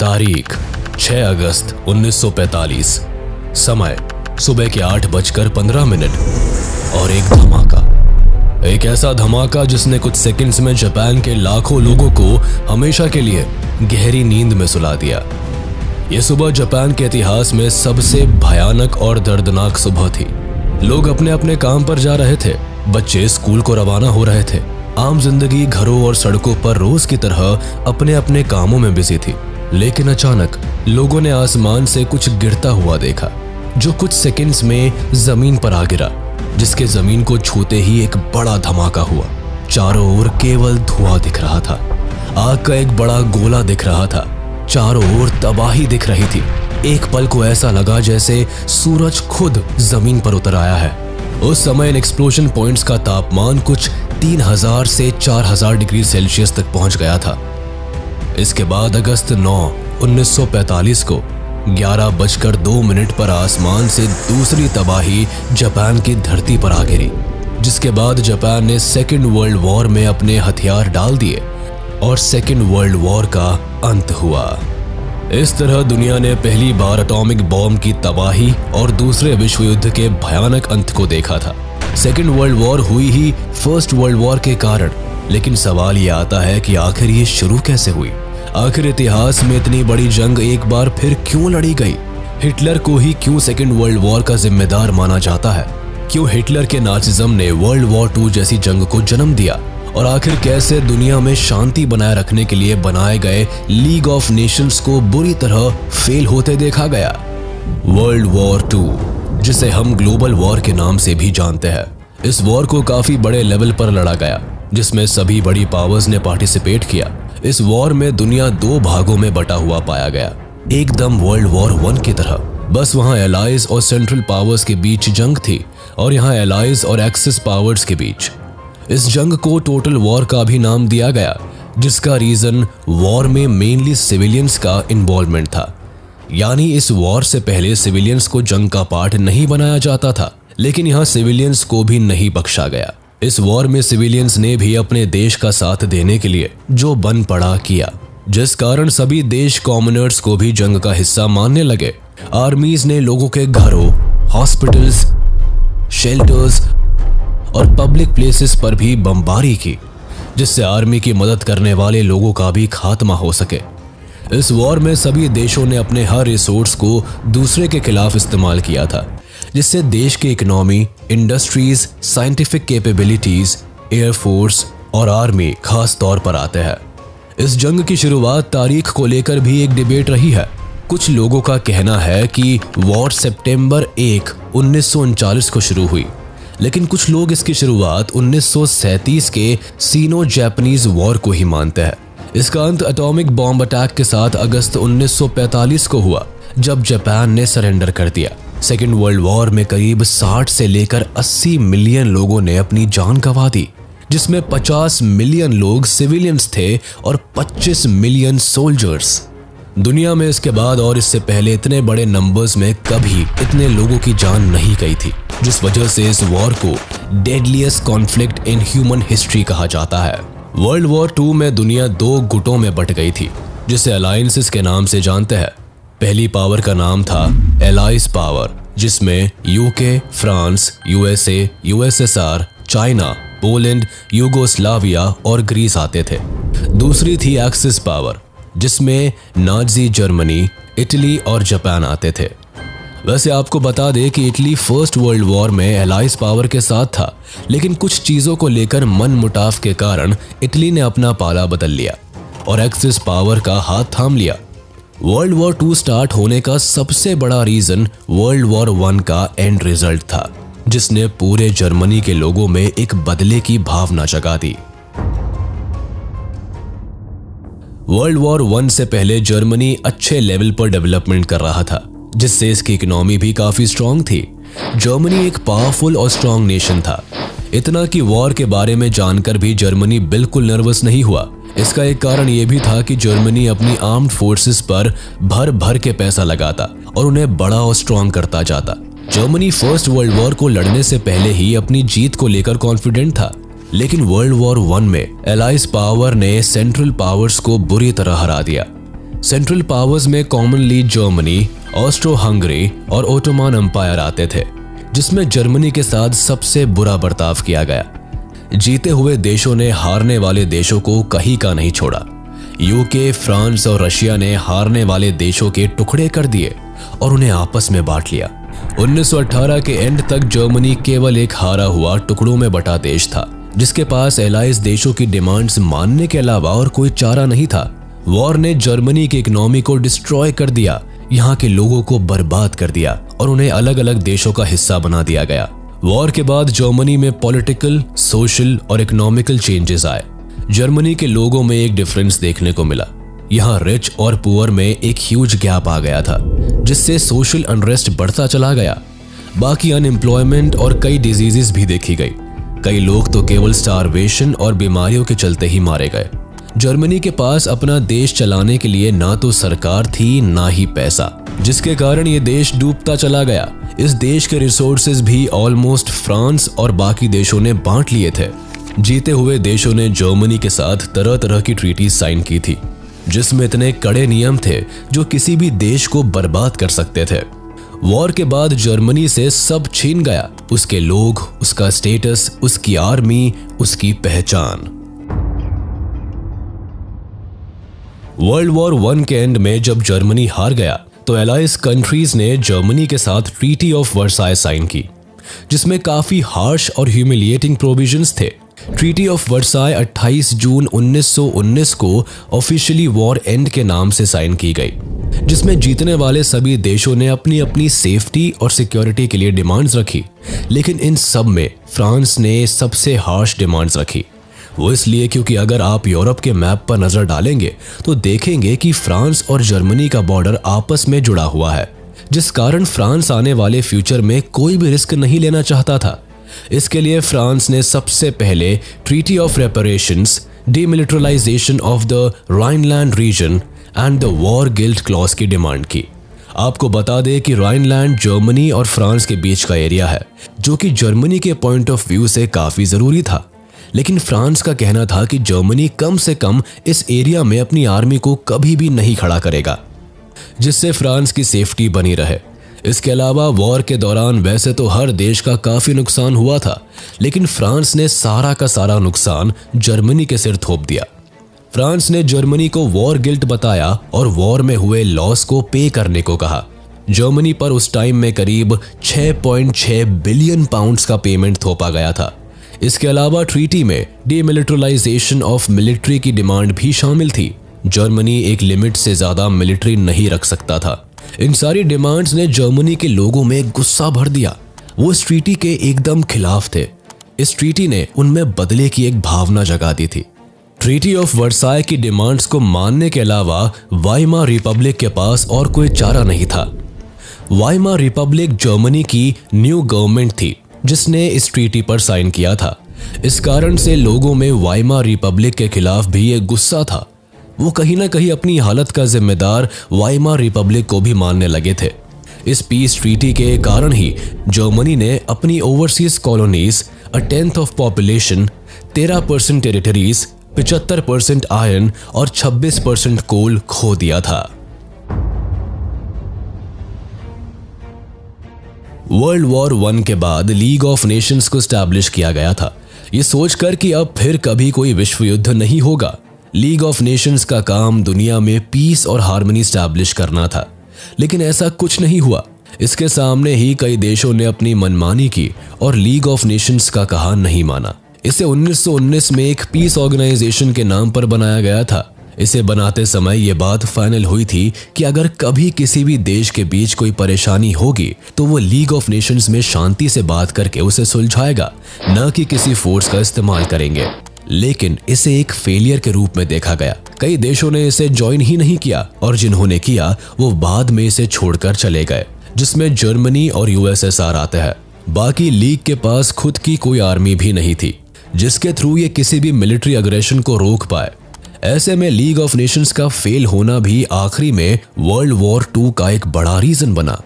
तारीख 6 अगस्त 1945। समय सुबह के 8:15 और एक धमाका। एक ऐसा धमाका जिसने कुछ सेकंड्स में जापान के लाखों लोगों को हमेशा के लिए गहरी नींद में सुला दिया। यह सुबह जापान के इतिहास में सबसे भयानक और दर्दनाक सुबह थी। लोग अपने अपने काम पर जा रहे थे, बच्चे स्कूल को रवाना हो रहे थे। आम जिंदगी घरों और सड़कों पर रोज की तरह अपने अपने कामों में बिजी थी। लेकिन अचानक लोगों ने आसमान से कुछ गिरता हुआ देखा, जो कुछ सेकंड्स में जमीन पर आ गिरा, जिसके जमीन को छूते ही एक बड़ा धमाका हुआ। चारों ओर केवल धुआं दिख रहा था। आग का एक बड़ा गोला दिख रहा था। चारों ओर तबाही दिख रही थी। एक पल को ऐसा लगा जैसे सूरज खुद जमीन पर उतर आया है। उस समय इन एक्सप्लोजन पॉइंट्स का तापमान कुछ 3000 से 4000 डिग्री सेल्सियस तक पहुंच गया था। इसके बाद अगस्त 9, 1945 को 11:02 पर आसमान से दूसरी तबाही जापान की धरती पर आ गिरी, जिसके बाद जापान ने सेकेंड वर्ल्ड वॉर में अपने हथियार डाल दिए और सेकेंड वर्ल्ड वॉर का अंत हुआ। इस तरह दुनिया ने पहली बार एटॉमिक बॉम्ब की तबाही और दूसरे विश्व युद्ध के भयानक अंत को देखा था। सेकेंड वर्ल्ड वॉर हुई ही फर्स्ट वर्ल्ड वॉर के कारण, लेकिन सवाल ये आता है कि आखिर ये शुरू कैसे हुई? आखिर इतिहास में इतनी बड़ी जंग एक बार फिर क्यों लड़ी गई? हिटलर को ही क्यों सेकेंड वर्ल्ड वॉर का जिम्मेदार माना जाता है? क्यों हिटलर के नाजिज्म ने वर्ल्ड वॉर 2 जैसी जंग को जन्म दिया? और आखिर कैसे दुनिया में शांति बनाए रखने के लिए बनाए गए लीग ऑफ नेशंस को बुरी तरह फेल होते देखा गया? वर्ल्ड वॉर 2, जिसे हम ग्लोबल वॉर के नाम से भी जानते हैं, इस वॉर को काफी बड़े लेवल पर लड़ा गया, जिसमें सभी बड़ी पावर्स ने पार्टिसिपेट किया। इस वॉर में दुनिया 2 भागों में बटा हुआ पाया गया, एकदम वर्ल्ड वॉर 1 की तरह। बस वहां एलाइज और सेंट्रल पावर्स के बीच जंग थी और यहाँ एलाइज और एक्सिस पावर्स के बीच। इस जंग को टोटल वॉर का भी नाम दिया गया, जिसका रीजन वॉर में मेनली सिविलियंस का इन्वॉल्वमेंट था। यानी इस वॉर से पहले सिविलियंस को जंग का पार्ट नहीं बनाया जाता था, लेकिन यहाँ सिविलियंस को भी नहीं बख्शा गया। इस वॉर में सिविलियंस ने भी अपने देश का साथ देने के लिए जो बन पड़ा किया, जिस कारण सभी देश कॉमनर्स को भी जंग का हिस्सा मानने लगे। आर्मीज ने लोगों के घरों, हॉस्पिटल्स, शेल्टर्स और पब्लिक प्लेसेस पर भी बमबारी की, जिससे आर्मी की मदद करने वाले लोगों का भी खात्मा हो सके। इस वॉर में सभी देशों ने अपने हर रिसोर्स को दूसरे के खिलाफ इस्तेमाल किया था, जिससे देश की economy, industries, scientific capabilities, air force और आर्मी खास तौर पर आते हैं। इस जंग की शुरुआत तारीख को लेकर भी एक डिबेट रही है। कुछ लोगों का कहना है कि वॉर सितंबर 1, 1939 को शुरू हुई, लेकिन कुछ लोग इसकी शुरुआत 1937 के सीनो जापानीज वॉर को ही मानते हैं। इसका अंत एटॉमिक बॉम्ब अटैक के साथ अगस्त 1945 को हुआ, जब जापान ने सरेंडर कर दिया। सेकेंड वर्ल्ड वॉर में करीब 60 से लेकर 80 मिलियन लोगों ने अपनी जान गंवा दी, जिसमें 50 मिलियन लोग सिविलियंस थे और 25 मिलियन सोल्जर्स। दुनिया में इसके बाद और इससे पहले इतने बड़े नंबर्स में कभी इतने लोगों की जान नहीं गई थी, जिस वजह से इस वॉर को deadliest conflict in human history कहा जाता है। वर्ल्ड वॉर 2 में दुनिया 2 गुटों में बट गई थी, जिसे अलायंसेस के नाम से जानते हैं। पहली पावर का नाम था एलाइज पावर, जिसमें UK, France, USA, USSR, China, Poland, Yugoslavia और ग्रीस आते थे। दूसरी थी एक्सिस पावर, जिसमें नाजी जर्मनी, इटली और जापान आते थे। वैसे आपको बता दें कि इटली फर्स्ट वर्ल्ड वॉर में एलाइज पावर के साथ था, लेकिन कुछ चीजों को लेकर मन मुटाव के कारण इटली ने अपना पाला बदल लिया और एक्सिस पावर का हाथ थाम लिया। वर्ल्ड वॉर 2 स्टार्ट होने का सबसे बड़ा रीजन वर्ल्ड वॉर 1 का एंड रिजल्ट था, जिसने पूरे जर्मनी के लोगों में एक बदले की भावना जगा दी। वर्ल्ड वॉर 1 से पहले जर्मनी अच्छे लेवल पर डेवलपमेंट कर रहा था, जिससे इसकी इकोनॉमी भी काफी स्ट्रांग थी। जर्मनी एक पावरफुल और स्ट्रांग नेशन था, इतना कि वॉर के बारे में जानकर भी जर्मनी बिल्कुल नर्वस नहीं हुआ। इसका एक कारण यह भी था कि जर्मनी अपनी आर्म्ड फोर्सेस पर भर भर के पैसा लगाता और उन्हें बड़ा और स्ट्रांग करता जाता। जर्मनी फर्स्ट वर्ल्ड वॉर को लड़ने से पहले ही अपनी जीत को लेकर कॉन्फिडेंट था, लेकिन वर्ल्ड वॉर 1 में एलाइज पावर ने सेंट्रल पावर्स को बुरी तरह हरा दिया। सेंट्रल पावर्स में कॉमनली जर्मनी, ऑस्ट्रो हंगरी और ओटोमन एम्पायर आते थे, जिसमें जर्मनी के साथ सबसे बुरा बर्ताव किया गया। जीते हुए देशों ने हारने वाले देशों को कहीं का नहीं छोड़ा। यूके, फ्रांस और रशिया ने हारने वाले देशों के टुकड़े कर दिए और उन्हें आपस में बांट लिया। 1918 के एंड तक जर्मनी केवल एक हारा हुआ टुकड़ों में बटा देश था, जिसके पास एलाइज देशों की डिमांड्स मानने के अलावा और कोई चारा नहीं था। वॉर ने जर्मनी की इकोनॉमी को डिस्ट्रॉय कर दिया, यहाँ के लोगों को बर्बाद कर दिया और उन्हें अलग अलग देशों का हिस्सा बना दिया गया। वॉर के बाद जर्मनी में पॉलिटिकल, सोशल और इकोनॉमिकल चेंजेस आए। जर्मनी के लोगों में एक डिफरेंस देखने को मिला। यहाँ रिच और पुअर में एक ह्यूज गैप आ गया था, जिससे सोशल अनरेस्ट बढ़ता चला गया। बाकी अनएम्प्लॉयमेंट और कई डिजीजेस भी देखी गई। कई लोग तो केवल स्टारवेशन और बीमारियों के चलते ही मारे गए। जर्मनी के पास अपना देश चलाने के लिए ना तो सरकार थी ना ही पैसा, जिसके कारण ये देश डूबता चला गया। इस देश के रिसोर्सेज भी ऑलमोस्ट फ्रांस और बाकी देशों ने बांट लिए थे। जीते हुए देशों ने जर्मनी के साथ तरह तरह की ट्रीटी साइन की थी, जिसमें इतने कड़े नियम थे जो किसी भी देश को बर्बाद कर सकते थे। वॉर के बाद जर्मनी से सब छीन गया, उसके लोग, उसका स्टेटस, उसकी आर्मी, उसकी पहचान। वर्ल्ड वॉर 1 के एंड में जब जर्मनी हार गया तो एलाइज कंट्रीज ने जर्मनी के साथ ट्रीटी ऑफ वर्साई साइन की, जिसमें काफी हार्श और ह्यूमिलिएटिंग प्रोविजंस थे। ट्रीटी ऑफ वर्साई 28 जून 1919 को ऑफिशियली वॉर एंड के नाम से साइन की गई, जिसमें जीतने वाले सभी देशों ने अपनी अपनी सेफ्टी और सिक्योरिटी के लिए डिमांड्स रखी। लेकिन इन सब में फ्रांस ने सबसे हार्श डिमांड्स रखी। वो इसलिए क्योंकि अगर आप यूरोप के मैप पर नजर डालेंगे तो देखेंगे कि फ्रांस और जर्मनी का बॉर्डर आपस में जुड़ा हुआ है, जिस कारण फ्रांस आने वाले फ्यूचर में कोई भी रिस्क नहीं लेना चाहता था। इसके लिए फ्रांस ने सबसे पहले treaty of reparations, demilitarisation of the Rhineland region and the war guilt clause की डिमांड की। आपको बता दें कि राइनलैंड जर्मनी और फ्रांस के बीच का एरिया है, जो कि जर्मनी के पॉइंट ऑफ व्यू से काफी जरूरी था। लेकिन फ्रांस का कहना था कि जर्मनी कम से कम इस एरिया में अपनी आर्मी को कभी भी नहीं खड़ा करेगा, जिससे फ्रांस की सेफ्टी बनी रहे। इसके अलावा वॉर के दौरान वैसे तो हर देश का काफी नुकसान हुआ था, लेकिन फ्रांस ने सारा का सारा नुकसान जर्मनी के सिर थोप दिया। फ्रांस ने जर्मनी को वॉर गिल्ट बताया और वॉर में हुए लॉस को पे करने को कहा। जर्मनी पर उस टाइम में करीब 6.6 बिलियन पाउंड्स का पेमेंट थोपा गया था। इसके अलावा ट्रीटी में डीमिलिटराइजेशन ऑफ मिलिट्री की डिमांड भी शामिल थी। जर्मनी एक लिमिट से ज्यादा मिलिट्री नहीं रख सकता था। इन सारी डिमांड्स ने जर्मनी के लोगों में गुस्सा भर दिया। वो इस ट्रीटी के एकदम खिलाफ थे। इस ट्रीटी ने उनमें बदले की एक भावना जगा दी थी। ट्रीटी ऑफ वर्साई की डिमांड्स को मानने के अलावा वाइमार रिपब्लिक के पास और कोई चारा नहीं था। वाइमार रिपब्लिक जर्मनी की न्यू गवर्नमेंट थी, जिसने इस ट्रीटी पर साइन किया था। इस कारण से लोगों में वाइमार रिपब्लिक के खिलाफ भी एक गुस्सा था। वो कहीं ना कहीं अपनी हालत का जिम्मेदार वाइमार रिपब्लिक को भी मानने लगे थे। इस पीस ट्रीटी के कारण ही जर्मनी ने अपनी overseas colonies, 1/10 of population, 13% territories, 75% iron और 26% कोल खो दिया था। वर्ल्ड वॉर 1 के बाद लीग ऑफ नेशंस को स्टैब्लिश किया गया था, ये सोचकर कि अब फिर कभी कोई विश्व युद्ध नहीं होगा। लीग ऑफ नेशंस का काम दुनिया में पीस और हार्मनी स्टैब्लिश करना था, लेकिन ऐसा कुछ नहीं हुआ। इसके सामने ही कई देशों ने अपनी मनमानी की और लीग ऑफ नेशंस का कहा नहीं माना। इसे 1919 में एक पीस ऑर्गेनाइजेशन के नाम पर बनाया गया था। इसे बनाते समय ये बात फाइनल हुई थी कि अगर कभी किसी भी देश के बीच कोई परेशानी होगी तो वो लीग ऑफ नेशंस में शांति से बात करके उसे सुलझाएगा, न कि किसी फोर्स का इस्तेमाल करेंगे। लेकिन इसे एक फेलियर के रूप में देखा गया। कई देशों ने इसे ज्वाइन ही नहीं किया और जिन्होंने किया वो बाद में इसे छोड़कर चले गए, जिसमें जर्मनी और यूएसएसआर आते हैं। बाकी लीग के पास खुद की कोई आर्मी भी नहीं थी जिसके थ्रू ये किसी भी मिलिट्री अग्रेशन को रोक पाए। ऐसे में लीग ऑफ नेशंस का फेल होना भी आखिरी में वर्ल्ड वॉर 2 का एक बड़ा रीजन बना।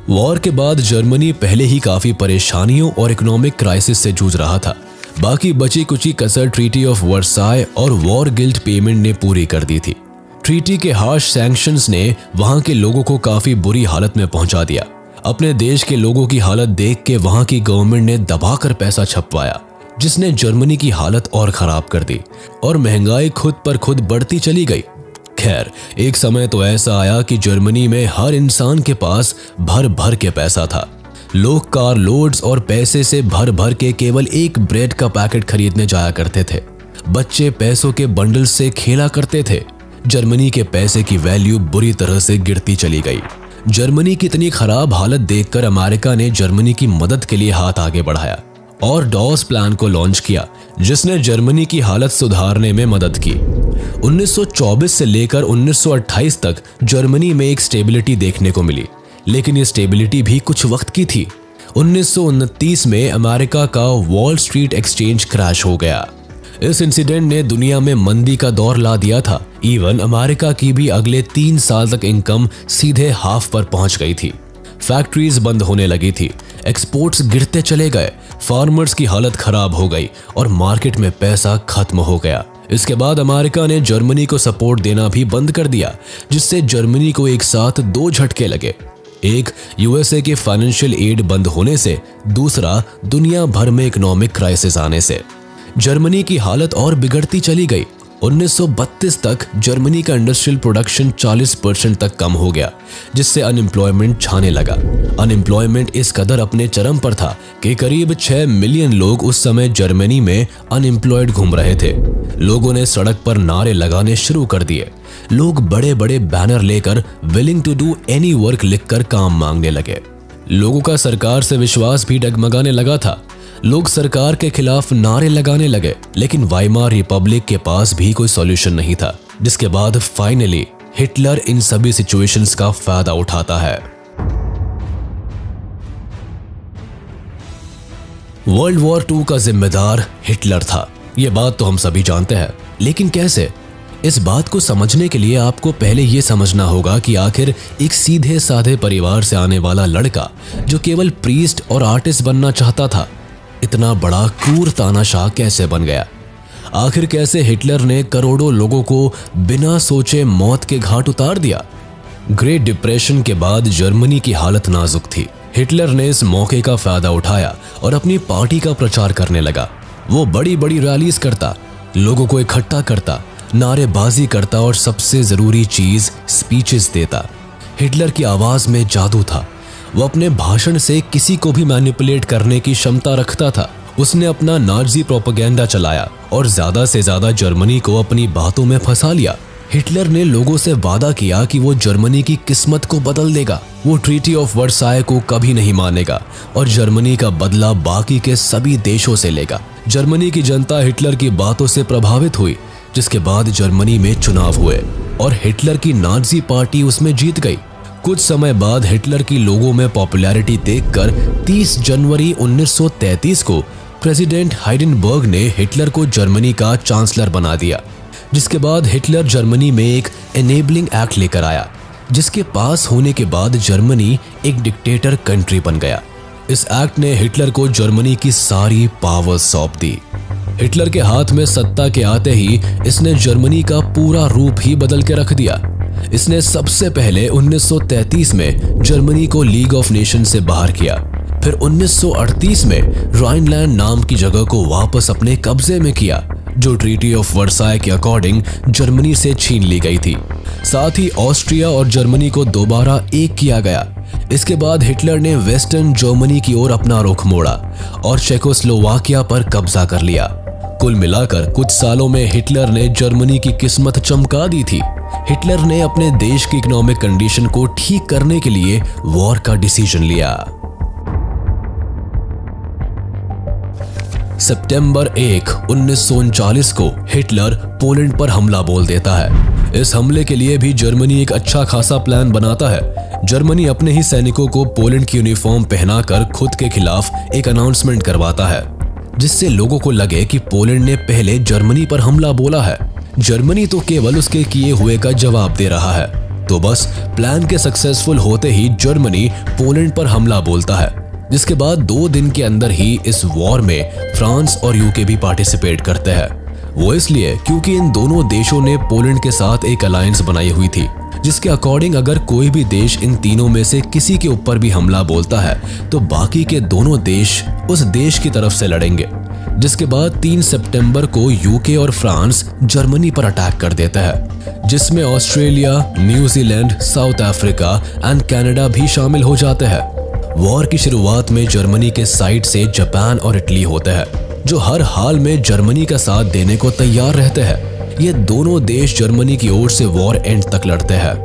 वॉर के बाद जर्मनी पहले ही काफी परेशानियों और इकोनॉमिक क्राइसिस से जूझ रहा था। बाकी बची कुची कसर ट्रीटी ऑफ वर्साय और वॉर गिल्ट पेमेंट ने पूरी कर दी थी। ट्रीटी के हार्श सैंक्शंस ने वहां के लोगों को काफी बुरी हालत में पहुंचा दिया। अपने देश के लोगों की हालत देख के वहां की गवर्नमेंट ने दबाकर पैसा छपवाया, जिसने जर्मनी की हालत और खराब कर दी और महंगाई खुद पर खुद बढ़ती चली गई। खैर, एक समय तो ऐसा आया कि जर्मनी में हर इंसान के पास भर भर के पैसा था। लोग कार लोड्स और पैसे से भर भर के केवल एक ब्रेड का पैकेट खरीदने जाया करते थे। बच्चे पैसों के बंडल से खेला करते थे। जर्मनी के पैसे की वैल्यू बुरी तरह से गिरती चली गई। जर्मनी की इतनी खराब हालत देखकर अमेरिका ने जर्मनी की मदद के लिए हाथ आगे बढ़ाया और डॉस प्लान को लॉन्च किया, जिसने जर्मनी की हालत सुधारने में मदद की। 1924 से लेकर 1928 तक जर्मनी में एक स्टेबिलिटी देखने को मिली, लेकिन ये स्टेबिलिटी भी कुछ वक्त की थी। 1929 में अमेरिका का वॉल स्ट्रीट एक्सचेंज क्रैश हो गया। इस इंसिडेंट ने दुनिया में मंदी का दौर ला दिया था। इवन अमेरिका की भी अगले 3 साल तक इनकम सीधे हाफ पर पहुंच गई थी। फैक्ट्रीज बंद होने लगी थी, एक्सपोर्ट्स गिरते चले गए, फार्मर्स की हालत खराब हो गई और मार्केट में पैसा खत्म हो गया। इसके बाद अमेरिका ने जर्मनी को सपोर्ट देना भी बंद कर दिया, जिससे जर्मनी को एक साथ 2 झटके लगे। एक, यूएसए के फाइनेंशियल एड बंद होने से, दूसरा दुनिया भर में इकोनॉमिक क्राइसिस आने से। जर्मनी की हालत और बिगड़ती चली गई। 1932 तक जर्मनी का इंडस्ट्रियल प्रोडक्शन 40% तक कम हो गया, जिससे अनएम्प्लॉयमेंट छाने लगा। अनएम्प्लॉयमेंट इस कदर अपने चरम पर था कि करीब 6 मिलियन लोग उस समय जर्मनी में अनएम्प्लॉयड घूम रहे थे। लोगों ने सड़क पर नारे लगाने शुरू कर दिए। लोग बड़े बड़े बैनर लेकर willing to do any work लिखकर काम मांगने लगे। लोगों का सरकार से विश्वास भी डगमगाने लगा था। लोग सरकार के खिलाफ नारे लगाने लगे, लेकिन वाइमार रिपब्लिक के पास भी कोई सॉल्यूशन नहीं था, जिसके बाद फाइनली हिटलर इन सभी सिचुएशंस का फायदा उठाता है। वर्ल्ड वॉर 2 का जिम्मेदार हिटलर था, यह बात तो हम सभी जानते हैं, लेकिन कैसे? इस बात को समझने के लिए आपको पहले यह समझना होगा कि आखिर एक सीधे साधे परिवार से आने वाला लड़का जो केवल प्रीस्ट और आर्टिस्ट बनना चाहता था, इतना बड़ा क्रूर तानाशाह कैसे बन गया। आखिर कैसे हिटलर ने करोड़ों लोगों को बिना सोचे मौत के घाट उतार दिया। ग्रेट डिप्रेशन के बाद जर्मनी की हालत नाजुक थी। हिटलर ने इस मौके का फायदा उठाया और अपनी पार्टी का प्रचार करने लगा। वो बड़ी बड़ी रैलीज करता, लोगों को इकट्ठा करता, नारेबाजी करता और सबसे जरूरी चीज स्पीचेस देता। हिटलर की आवाज में जादू था। वो अपने भाषण से किसी को भी मैनिपुलेट करने की क्षमता रखता था। उसने अपना नाजी प्रोपेगेंडा चलाया और ज्यादा से ज्यादा जर्मनी को अपनी बातों में फंसा लिया। हिटलर ने लोगों से वादा किया कि वो जर्मनी की किस्मत को बदल देगा। वो ट्रीटी ऑफ वर्साय को कभी नहीं मानेगा और जर्मनी का बदला बाकी के सभी देशों से लेगा। जर्मनी की जनता हिटलर की बातों से प्रभावित हुई, जिसके बाद जर्मनी में चुनाव हुए और हिटलर की नाजी पार्टी उसमें जीत गई। कुछ समय बाद हिटलर की लोगों में पॉपुलैरिटी देखकर 30 जनवरी 1933 को प्रेसिडेंट हाइडेनबर्ग ने हिटलर को जर्मनी का चांसलर बना दिया, जिसके बाद हिटलर जर्मनी में एक एनेबलिंग एक्ट लेकर आया, जिसके पास होने के बाद जर्मनी एक डिक्टेटर कंट्री बन गया। इस एक्ट ने हिटलर को जर्मनी की सारी पावर सौंप दी। हिटलर के हाथ में सत्ता के आते ही इसने जर्मनी का पूरा रूप ही बदल के रख दिया। इसने सबसे पहले 1933 में जर्मनी को लीग ऑफ नेशन से बाहर किया। फिर 1938 में राइनलैंड नाम की जगह को वापस अपने कब्जे में किया, जो ट्रीटी ऑफ वर्साय के अकॉर्डिंग जर्मनी से छीन ली गई थी। साथ ही ऑस्ट्रिया और जर्मनी को दोबारा एक किया गया। इसके बाद हिटलर ने वेस्टर्न जर्मनी की ओर अपना रुख मोड़ा और चेकोस्लोवाकिया पर कब्जा कर लिया। कुल मिलाकर कुछ सालों में हिटलर ने जर्मनी की किस्मत चमका दी थी। हिटलर ने अपने देश की इकोनॉमिक कंडीशन को ठीक करने के लिए वॉर का डिसीजन लिया। सितंबर 1, 1939 को हिटलर पोलैंड पर हमला बोल देता है। इस हमले के लिए भी जर्मनी एक अच्छा खासा प्लान बनाता है। जर्मनी अपने ही सैनिकों को पोलैंड की यूनिफॉर्म पहनाकर खुद के खिलाफ एक अनाउंसमेंट करवाता है, जिससे लोगों को लगे कि पोलैंड ने पहले जर्मनी पर हमला बोला है। जर्मनी तो केवल उसके किए हुए का जवाब दे रहा है। तो बस प्लान के सक्सेसफुल होते ही जर्मनी पोलैंड पर हमला बोलता है। जिसके बाद 2 दिन के अंदर ही इस वॉर में फ्रांस और यूके भी पार्टिसिपेट करते हैं। वो इसलिए क्योंकि इन दोनों देशों ने पोलैंड के साथ एक अलायंस बनाई हुई थी, जिसके अकॉर्डिंग अगर कोई भी देश इन तीनों में से किसी के ऊपर भी हमला बोलता है तो बाकी के दोनों देश उस देश की तरफ से लड़ेंगे। जिसके बाद 3 सितंबर को यूके और फ्रांस जर्मनी पर अटैक कर देता है, जिसमें Australia, New Zealand, south Africa and Canada भी शामिल हो जाते हैं। वॉर की शुरुआत में जर्मनी के साइड से जापान और इटली होते हैं, जो हर हाल में जर्मनी का साथ देने को तैयार रहते हैं। ये दोनों देश जर्मनी की ओर से वॉर एंड तक लड़ते हैं।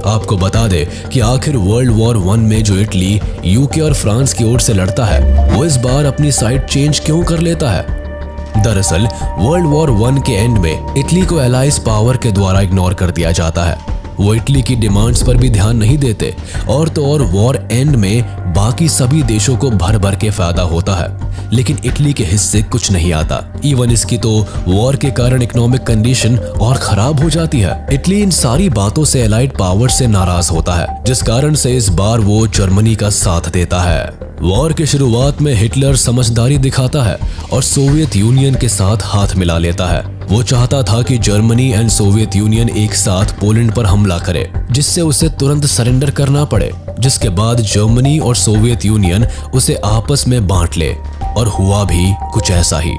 आपको बता दे कि आखिर वर्ल्ड वॉर 1 में जो इटली, यूके और फ्रांस की ओर से लड़ता है, वो इस बार अपनी साइड चेंज क्यों कर लेता है। दरअसल वर्ल्ड वॉर 1 के एंड में इटली को एलाइज पावर के द्वारा इग्नोर कर दिया जाता है। वो इटली की डिमांड्स पर भी ध्यान नहीं देते और तो और वॉर एंड में बाकी सभी देशों को भर भर के फायदा होता है, लेकिन इटली के हिस्से कुछ नहीं आता। इवन इसकी तो वॉर के कारण इकोनॉमिक कंडीशन और खराब हो जाती है। इटली इन सारी बातों से एलाइड पावर से नाराज होता है, जिस कारण से इस बार वो जर्मनी का साथ देता है। वॉर की शुरुआत में हिटलर समझदारी दिखाता है और सोवियत यूनियन के साथ हाथ मिला लेता है। वो चाहता था कि जर्मनी एंड सोवियत यूनियन एक साथ पोलैंड पर हमला करे, जिससे उसे तुरंत सरेंडर करना पड़े, जिसके बाद जर्मनी और सोवियत यूनियन उसे आपस में बांट ले। और हुआ भी कुछ ऐसा ही।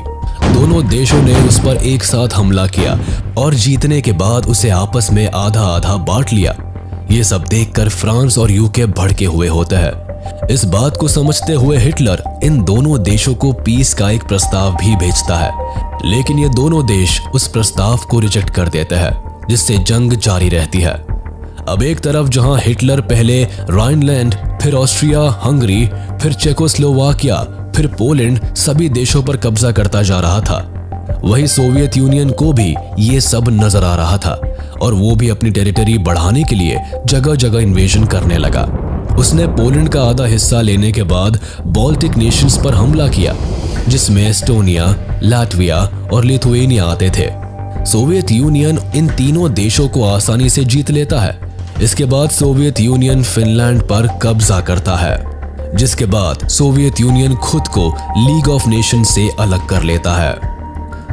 दोनों देशों ने उस पर एक साथ हमला किया और जीतने के बाद उसे आपस में आधा आधा बांट लिया। ये सब देखकर फ्रांस और यूके भड़के हुए होते हैं। इस बात को समझते हुए हिटलर इन दोनों देशों को पीस का एक प्रस्ताव भी भेजता है, लेकिन ये दोनों देश उस प्रस्ताव को रिजेक्ट कर देते हैं, जिससे जंग जारी रहती है। अब एक तरफ जहां हिटलर पहले राइनलैंड, फिर ऑस्ट्रिया हंगरी, फिर चेकोस्लोवाकिया, फिर पोलैंड सभी देशों पर कब्जा करता जा रहा था, वही सोवियत यूनियन को भी ये सब नजर आ रहा था और वो भी अपनी टेरिटरी बढ़ाने के लिए जगह जगह इन्वेजन करने लगा। उसने पोलैंड का आधा हिस्सा लेने के बाद बाल्टिक नेशंस पर हमला किया, जिसमें एस्टोनिया, लाटविया और लिथुएनिया आते थे। सोवियत यूनियन इन तीनों देशों को आसानी से जीत लेता है। इसके बाद सोवियत यूनियन फिनलैंड पर कब्जा करता है, जिसके बाद सोवियत यूनियन खुद को लीग ऑफ नेशन से अलग कर लेता है।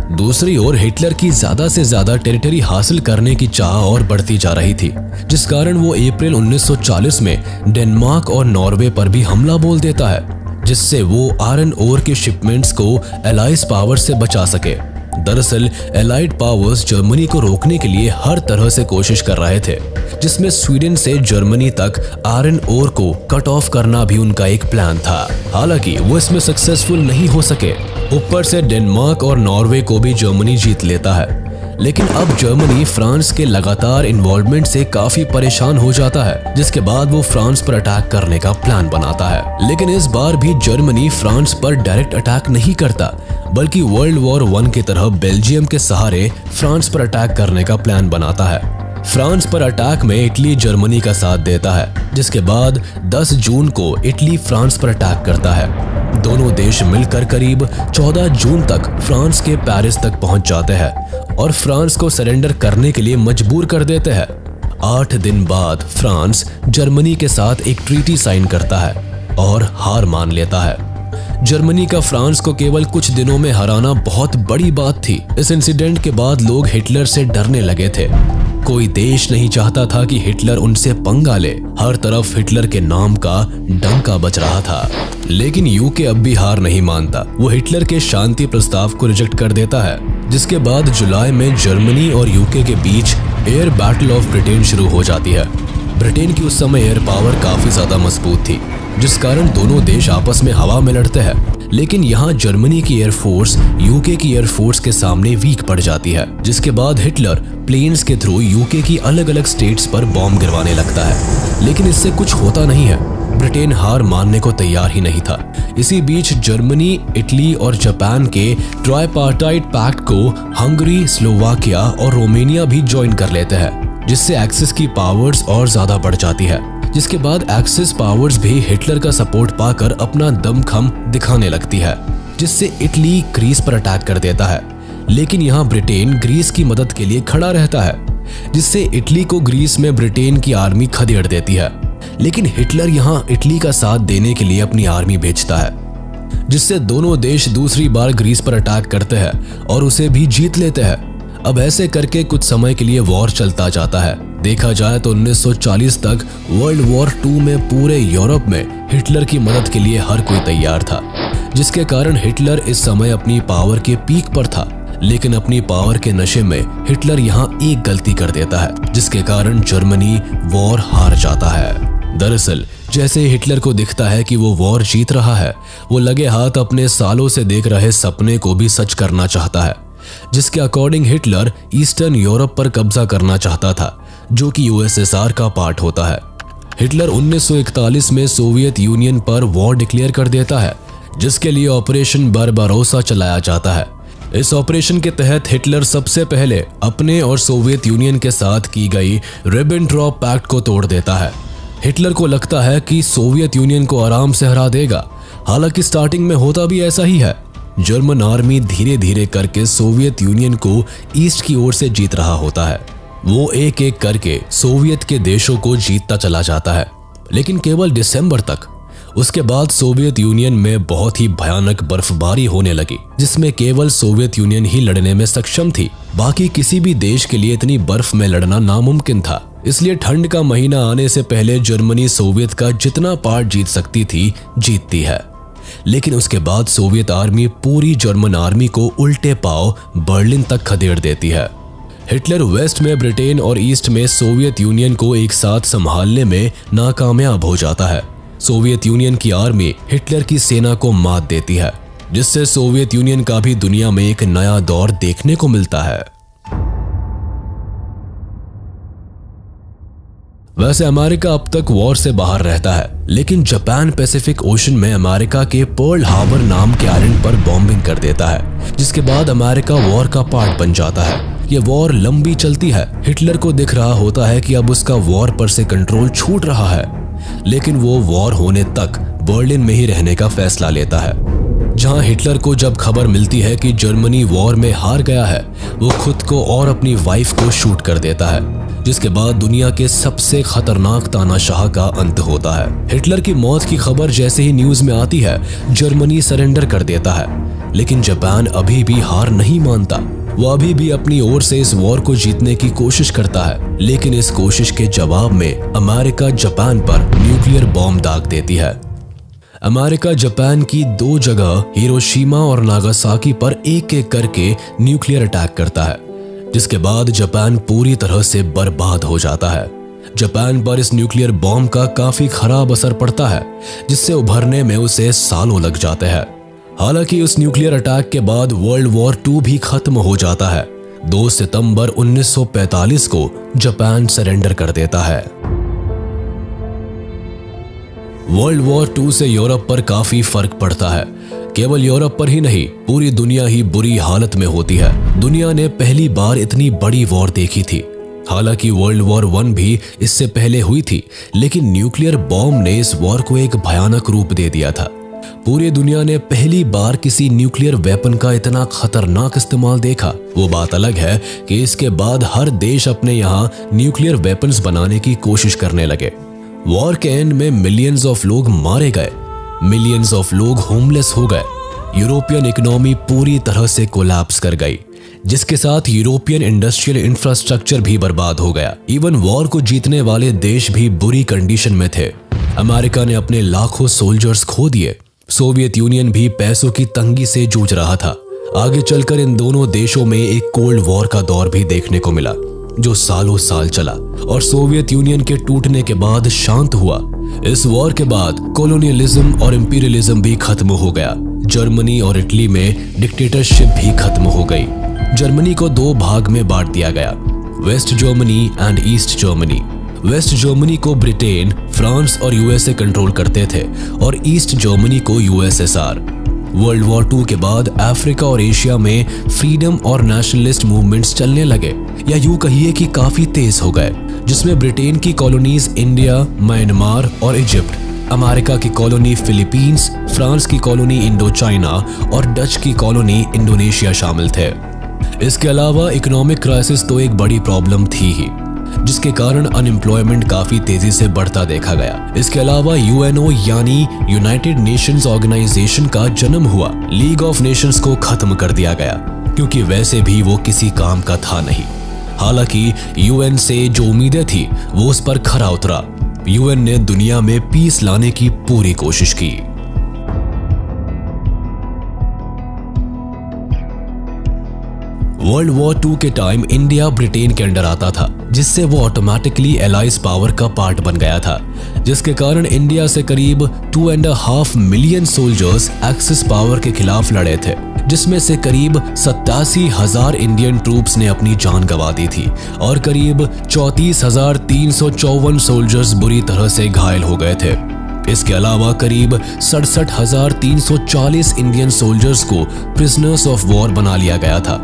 दूसरी ओर हिटलर की ज्यादा से ज्यादा टेरिटरी हासिल करने की चाह और बढ़ती जा रही थी, जिस कारण वो अप्रैल 1940 में डेनमार्क और नॉर्वे पर भी हमला बोल देता है, जिससे वो आयरन ओर के शिपमेंट्स को एलाइज पावर से बचा सके। दरअसल एलाइड पावर्स जर्मनी को रोकने के लिए हर तरह से कोशिश कर रहे थे, जिसमें स्वीडन से जर्मनी तक आयरन ओर को कट ऑफ करना भी उनका एक प्लान था। हालांकि वो इसमें सक्सेसफुल नहीं हो सके। ऊपर से डेनमार्क और नॉर्वे को भी जर्मनी जीत लेता है, लेकिन अब जर्मनी फ्रांस के लगातार इन्वॉल्वमेंट से काफी परेशान हो जाता है, जिसके बाद वो फ्रांस पर अटैक करने का प्लान बनाता है। लेकिन इस बार भी जर्मनी फ्रांस पर डायरेक्ट अटैक नहीं करता, बल्कि वर्ल्ड वॉर 1 की तरह बेल्जियम के सहारे फ्रांस पर अटैक करने का प्लान बनाता है। फ्रांस पर अटैक में इटली जर्मनी का साथ देता है, जिसके बाद 10 जून को इटली फ्रांस पर अटैक करता है। दोनों देश मिलकर करीब 14 जून तक फ्रांस के पेरिस तक पहुंच जाते हैं और फ्रांस को सरेंडर करने के लिए मजबूर कर देते हैं। 8 दिन बाद फ्रांस जर्मनी के साथ एक ट्रीटी साइन करता है और हार मान लेता है। जर्मनी का फ्रांस को केवल कुछ दिनों में हराना बहुत बड़ी बात थी। इस इंसिडेंट के बाद लोग हिटलर से डरने लगे थे। कोई देश नहीं चाहता था कि हिटलर उनसे पंगा ले। हर तरफ हिटलर के नाम का डंका बज रहा था। लेकिन यूके अब भी हार नहीं मानता। वो हिटलर के शांति प्रस्ताव को रिजेक्ट कर देता है, जिसके बाद जुलाई में जर्मनी और यूके के बीच एयर बैटल ऑफ ब्रिटेन शुरू हो जाती है। ब्रिटेन की उस समय एयर पावर काफी ज्यादा मजबूत थी, जिस कारण दोनों देश आपस में हवा में लड़ते हैं। लेकिन यहाँ जर्मनी की एयरफोर्स यूके की एयरफोर्स के सामने वीक पड़ जाती है, जिसके बाद हिटलर प्लेन्स के थ्रू यूके की अलग अलग स्टेट्स पर बॉम्ब गिरवाने लगता है। लेकिन इससे कुछ होता नहीं है। ब्रिटेन हार मानने को तैयार ही नहीं था। इसी बीच जर्मनी, इटली और जापान के ट्राइपार्टाइट पैक्ट को हंगरी, स्लोवाकिया और रोमानिया भी ज्वाइन कर लेते हैं, जिससे एक्सिस की पावर्स और ज्यादा बढ़ जाती है। जिसके बाद एक्सिस पावर्स भी हिटलर का सपोर्ट पाकर अपना दमखम दिखाने लगती है, जिससे इटली ग्रीस पर अटैक कर देता है। लेकिन यहाँ ब्रिटेन ग्रीस की मदद के लिए खड़ा रहता है, जिससे इटली को ग्रीस में ब्रिटेन की आर्मी खदेड़ देती है। लेकिन हिटलर यहाँ इटली का साथ देने के लिए अपनी आर्मी भेजता है, जिससे दोनों देश दूसरी बार ग्रीस पर अटैक करते हैं और उसे भी जीत लेते हैं। अब ऐसे करके कुछ समय के लिए वॉर चलता जाता है। देखा जाए तो 1940 तक वर्ल्ड वॉर 2 में पूरे यूरोप में हिटलर की मदद के लिए हर कोई तैयार था, जिसके कारण हिटलर इस समय अपनी पावर के पीक पर था। लेकिन अपनी पावर के नशे में हिटलर यहाँ एक गलती कर देता है, जिसके कारण जर्मनी वॉर हार जाता है। दरअसल जैसे ही हिटलर को दिखता है कि वो वॉर जीत रहा है, वो लगे हाथ अपने सालों से देख रहे सपने को भी सच करना चाहता है, जिसके अकॉर्डिंग हिटलर ईस्टर्न यूरोप पर कब्जा करना चाहता था, जो कि यूएसएसआर का पार्ट होता है। हिटलर 1941 में सोवियत यूनियन पर वॉर डिक्लेयर कर देता है, जिसके लिए ऑपरेशन बारबारोसा चलाया जाता है। इस ऑपरेशन के तहत हिटलर सबसे पहले अपने और सोवियत यूनियन के साथ की गई रिबेनट्रॉप पैक्ट को तोड़ देता है। हिटलर को लगता है कि सोवियत यूनियन को आराम से हरा देगा। हालांकि स्टार्टिंग में होता भी ऐसा ही है। जर्मन आर्मी धीरे धीरे करके सोवियत यूनियन को ईस्ट की ओर से जीत रहा होता है। वो एक एक करके सोवियत के देशों को जीतता चला जाता है, लेकिन केवल दिसंबर तक। उसके बाद सोवियत यूनियन में बहुत ही भयानक बर्फबारी होने लगी, जिसमें केवल सोवियत यूनियन ही लड़ने में सक्षम थी। बाकी किसी भी देश के लिए इतनी बर्फ में लड़ना नामुमकिन था। इसलिए ठंड का महीना आने से पहले जर्मनी सोवियत का जितना पार्ट जीत सकती थी, जीतती है। लेकिन उसके बाद सोवियत आर्मी पूरी जर्मन आर्मी को उल्टे पांव बर्लिन तक खदेड़ देती है। हिटलर वेस्ट में ब्रिटेन और ईस्ट में सोवियत यूनियन को एक साथ संभालने में नाकामयाब हो जाता है। सोवियत यूनियन की आर्मी हिटलर की सेना को मात देती है, जिससे सोवियत यूनियन का भी दुनिया में एक नया दौर देखने को मिलता है। वैसे अमेरिका अब तक वॉर से बाहर रहता है, लेकिन जापान पैसिफिक ओशन में अमेरिका के पर्ल हार्बर नाम के आइलैंड पर बॉम्बिंग कर देता है, जिसके बाद अमेरिका वॉर का पार्ट बन जाता है। ये वॉर लंबी चलती है। हिटलर को दिख रहा होता है कि अब उसका वॉर पर से कंट्रोल छूट रहा है, लेकिन वो वॉर होने तक बर्लिन में ही रहने का फैसला लेता है। जहां हिटलर को जब खबर मिलती है कि जर्मनी वॉर में हार गया है, वो खुद को और अपनी वाइफ को शूट कर देता है, जिसके बाद दुनिया के सबसे खतरनाक तानाशाह का अंत होता है। हिटलर की मौत की खबर जैसे ही न्यूज में आती है, जर्मनी सरेंडर कर देता है। लेकिन जापान अभी भी हार नहीं मानता। वो अभी भी अपनी ओर से इस वॉर को जीतने की कोशिश करता है, लेकिन इस कोशिश के जवाब में अमेरिका जापान पर न्यूक्लियर बॉम्ब दाग देती है। अमेरिका जापान की 2 जगह हिरोशिमा और नागासाकी पर एक एक करके न्यूक्लियर अटैक करता है, जिसके बाद जापान पूरी तरह से बर्बाद हो जाता है। जापान पर इस न्यूक्लियर बॉम्ब का काफी खराब असर पड़ता है, जिससे उभरने में उसे सालों लग जाते हैं। हालांकि उस न्यूक्लियर अटैक के बाद वर्ल्ड वॉर 2 भी खत्म हो जाता है। 2 सितंबर 1945 को जापान सरेंडर कर देता है। वर्ल्ड वॉर 2 से यूरोप पर काफी फर्क पड़ता है। केवल यूरोप पर ही नहीं, पूरी दुनिया ही बुरी हालत में होती है। दुनिया ने पहली बार इतनी बड़ी वॉर देखी थी। हालांकि वर्ल्ड वॉर 1 भी इससे पहले हुई थी, लेकिन न्यूक्लियर बॉम्ब ने इस वॉर को एक भयानक रूप दे दिया था। पूरी दुनिया ने पहली बार किसी न्यूक्लियर वेपन का इतना खतरनाक इस्तेमाल देखा। वो बात अलग है कि इसके बाद हर देश अपने यहाँ न्यूक्लियर वेपन्स बनाने की कोशिश करने लगे। वॉर के एंड में मिलियंस ऑफ लोग मारे गए, मिलियंस ऑफ लोग होमलेस हो गए। यूरोपियन इकोनॉमी पूरी तरह से कोलैप्स कर गई, जिसके साथ यूरोपियन इंडस्ट्रियल इंफ्रास्ट्रक्चर भी बर्बाद हो गया। इवन वॉर को जीतने वाले देश भी बुरी कंडीशन में थे। अमेरिका ने अपने लाखों सोल्जर्स खो दिए। सोवियत यूनियन भी पैसों की तंगी से जूझ रहा था। आगे चलकर इन दोनों देशों में एक कोल्ड वॉर का दौर भी देखने को मिला, जो सालों साल चला और सोवियत यूनियन के टूटने के बाद शांत हुआ। इस वॉर के बाद कॉलोनियलिज्म और इंपीरियलिज्म भी खत्म हो गया। जर्मनी और इटली में डिक्टेटरशिप भी खत्म हो गई। जर्मनी को 2 भाग में बांट दिया गया, West Germany and East Germany. West Germany को ब्रिटेन, फ्रांस और यूएसए कंट्रोल करते थे और ईस्ट जर्मनी को यूएसएसआर। वर्ल्ड वॉर 2 के बाद अफ्रीका और एशिया में फ्रीडम और नेशनलिस्ट मूवमेंट्स चलने लगे, या यूं कहिए कि काफी तेज हो गए, जिसमें ब्रिटेन की कॉलोनीज इंडिया, म्यांमार और इजिप्ट, अमेरिका की कॉलोनी फिलीपींस, फ्रांस की कॉलोनी इंडो चाइना और डच की कॉलोनी इंडोनेशिया शामिल थे। इसके अलावा इकोनॉमिक क्राइसिस तो एक बड़ी प्रॉब्लम थी ही। जिसके कारण अनएम्प्लॉयमेंट काफी तेजी से बढ़ता देखा गया। इसके अलावा यूएनओ यानी यूनाइटेड नेशंस ऑर्गेनाइजेशन का जन्म हुआ। लीग ऑफ नेशंस को खत्म कर दिया गया क्योंकि वैसे भी वो किसी काम का था नहीं। हालांकि यूएन से जो उम्मीदें थी वो उस पर खरा उतरा। यूएन ने दुनिया में पीस लाने की पूरी कोशिश की। वर्ल्ड वॉर 2 के टाइम इंडिया ब्रिटेन के अंडर आता था, जिससे वो ऑटोमेटिकली एलाइज पावर का पार्ट बन गया था, जिसके कारण इंडिया से करीब 2.5 मिलियन सोल्जर्स एक्सिस पावर के खिलाफ लड़े थे, जिसमें से करीब 87,000 इंडियन ट्रूप्स ने अपनी जान गंवा दी थी और करीब 34,354 सोल्जर्स बुरी तरह से घायल हो गए थे। इसके अलावा करीब 67,340 इंडियन सोल्जर्स को प्रिजनर्स ऑफ वॉर बना लिया गया था।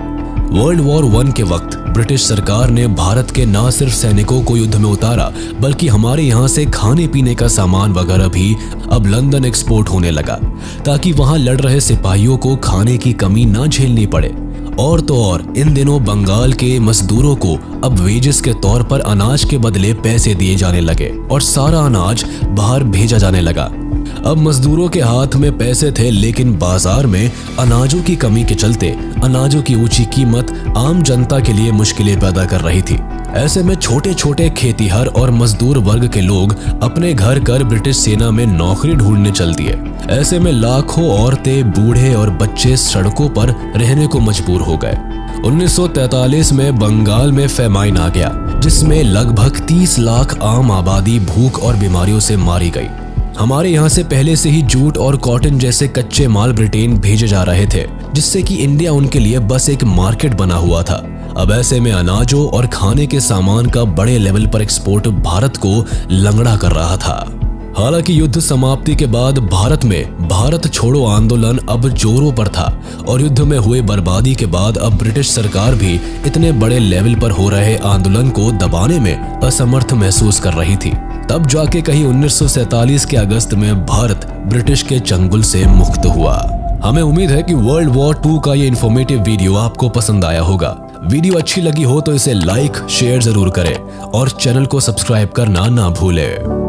वर्ल्ड वॉर 1 के वक्त ब्रिटिश सरकार ने भारत के न सिर्फ सैनिकों को युद्ध में उतारा, बल्कि हमारे यहाँ से खाने पीने का सामान वगैरह भी अब लंदन एक्सपोर्ट होने लगा, ताकि वहाँ लड़ रहे सिपाहियों को खाने की कमी न झेलनी पड़े। और तो और इन दिनों बंगाल के मजदूरों को अब वेजेस के तौर पर अनाज के बदले पैसे दिए जाने लगे और सारा अनाज बाहर भेजा जाने लगा। अब मजदूरों के हाथ में पैसे थे, लेकिन बाजार में अनाजों की कमी के चलते अनाजों की ऊंची कीमत आम जनता के लिए मुश्किलें पैदा कर रही थी। ऐसे में छोटे छोटे खेतीहर और मजदूर वर्ग के लोग अपने घर कर ब्रिटिश सेना में नौकरी ढूंढने चल दिए। ऐसे में लाखों औरतें, बूढ़े और बच्चे सड़कों पर रहने को मजबूर हो गए। 1943 में बंगाल में फेमाइन आ गया, जिसमें लगभग 30 लाख आम आबादी भूख और बीमारियों से मारी गई। हमारे यहाँ से पहले से ही जूट और कॉटन जैसे कच्चे माल ब्रिटेन भेजे जा रहे थे, जिससे कि इंडिया उनके लिए बस एक मार्केट बना हुआ था। अब ऐसे में अनाजों और खाने के सामान का बड़े लेवल पर एक्सपोर्ट भारत को लंगड़ा कर रहा था। हालांकि युद्ध समाप्ति के बाद भारत में भारत छोड़ो आंदोलन अब जोरों पर था और युद्ध में हुए बर्बादी के बाद अब ब्रिटिश सरकार भी इतने बड़े लेवल पर हो रहे आंदोलन को दबाने में असमर्थ महसूस कर रही थी। तब जाके कहीं 1947 के अगस्त में भारत ब्रिटिश के चंगुल से मुक्त हुआ। हमें उम्मीद है कि वर्ल्ड वॉर 2 का ये इन्फॉर्मेटिव वीडियो आपको पसंद आया होगा। वीडियो अच्छी लगी हो तो इसे लाइक शेयर जरूर करें और चैनल को सब्सक्राइब करना ना भूलें।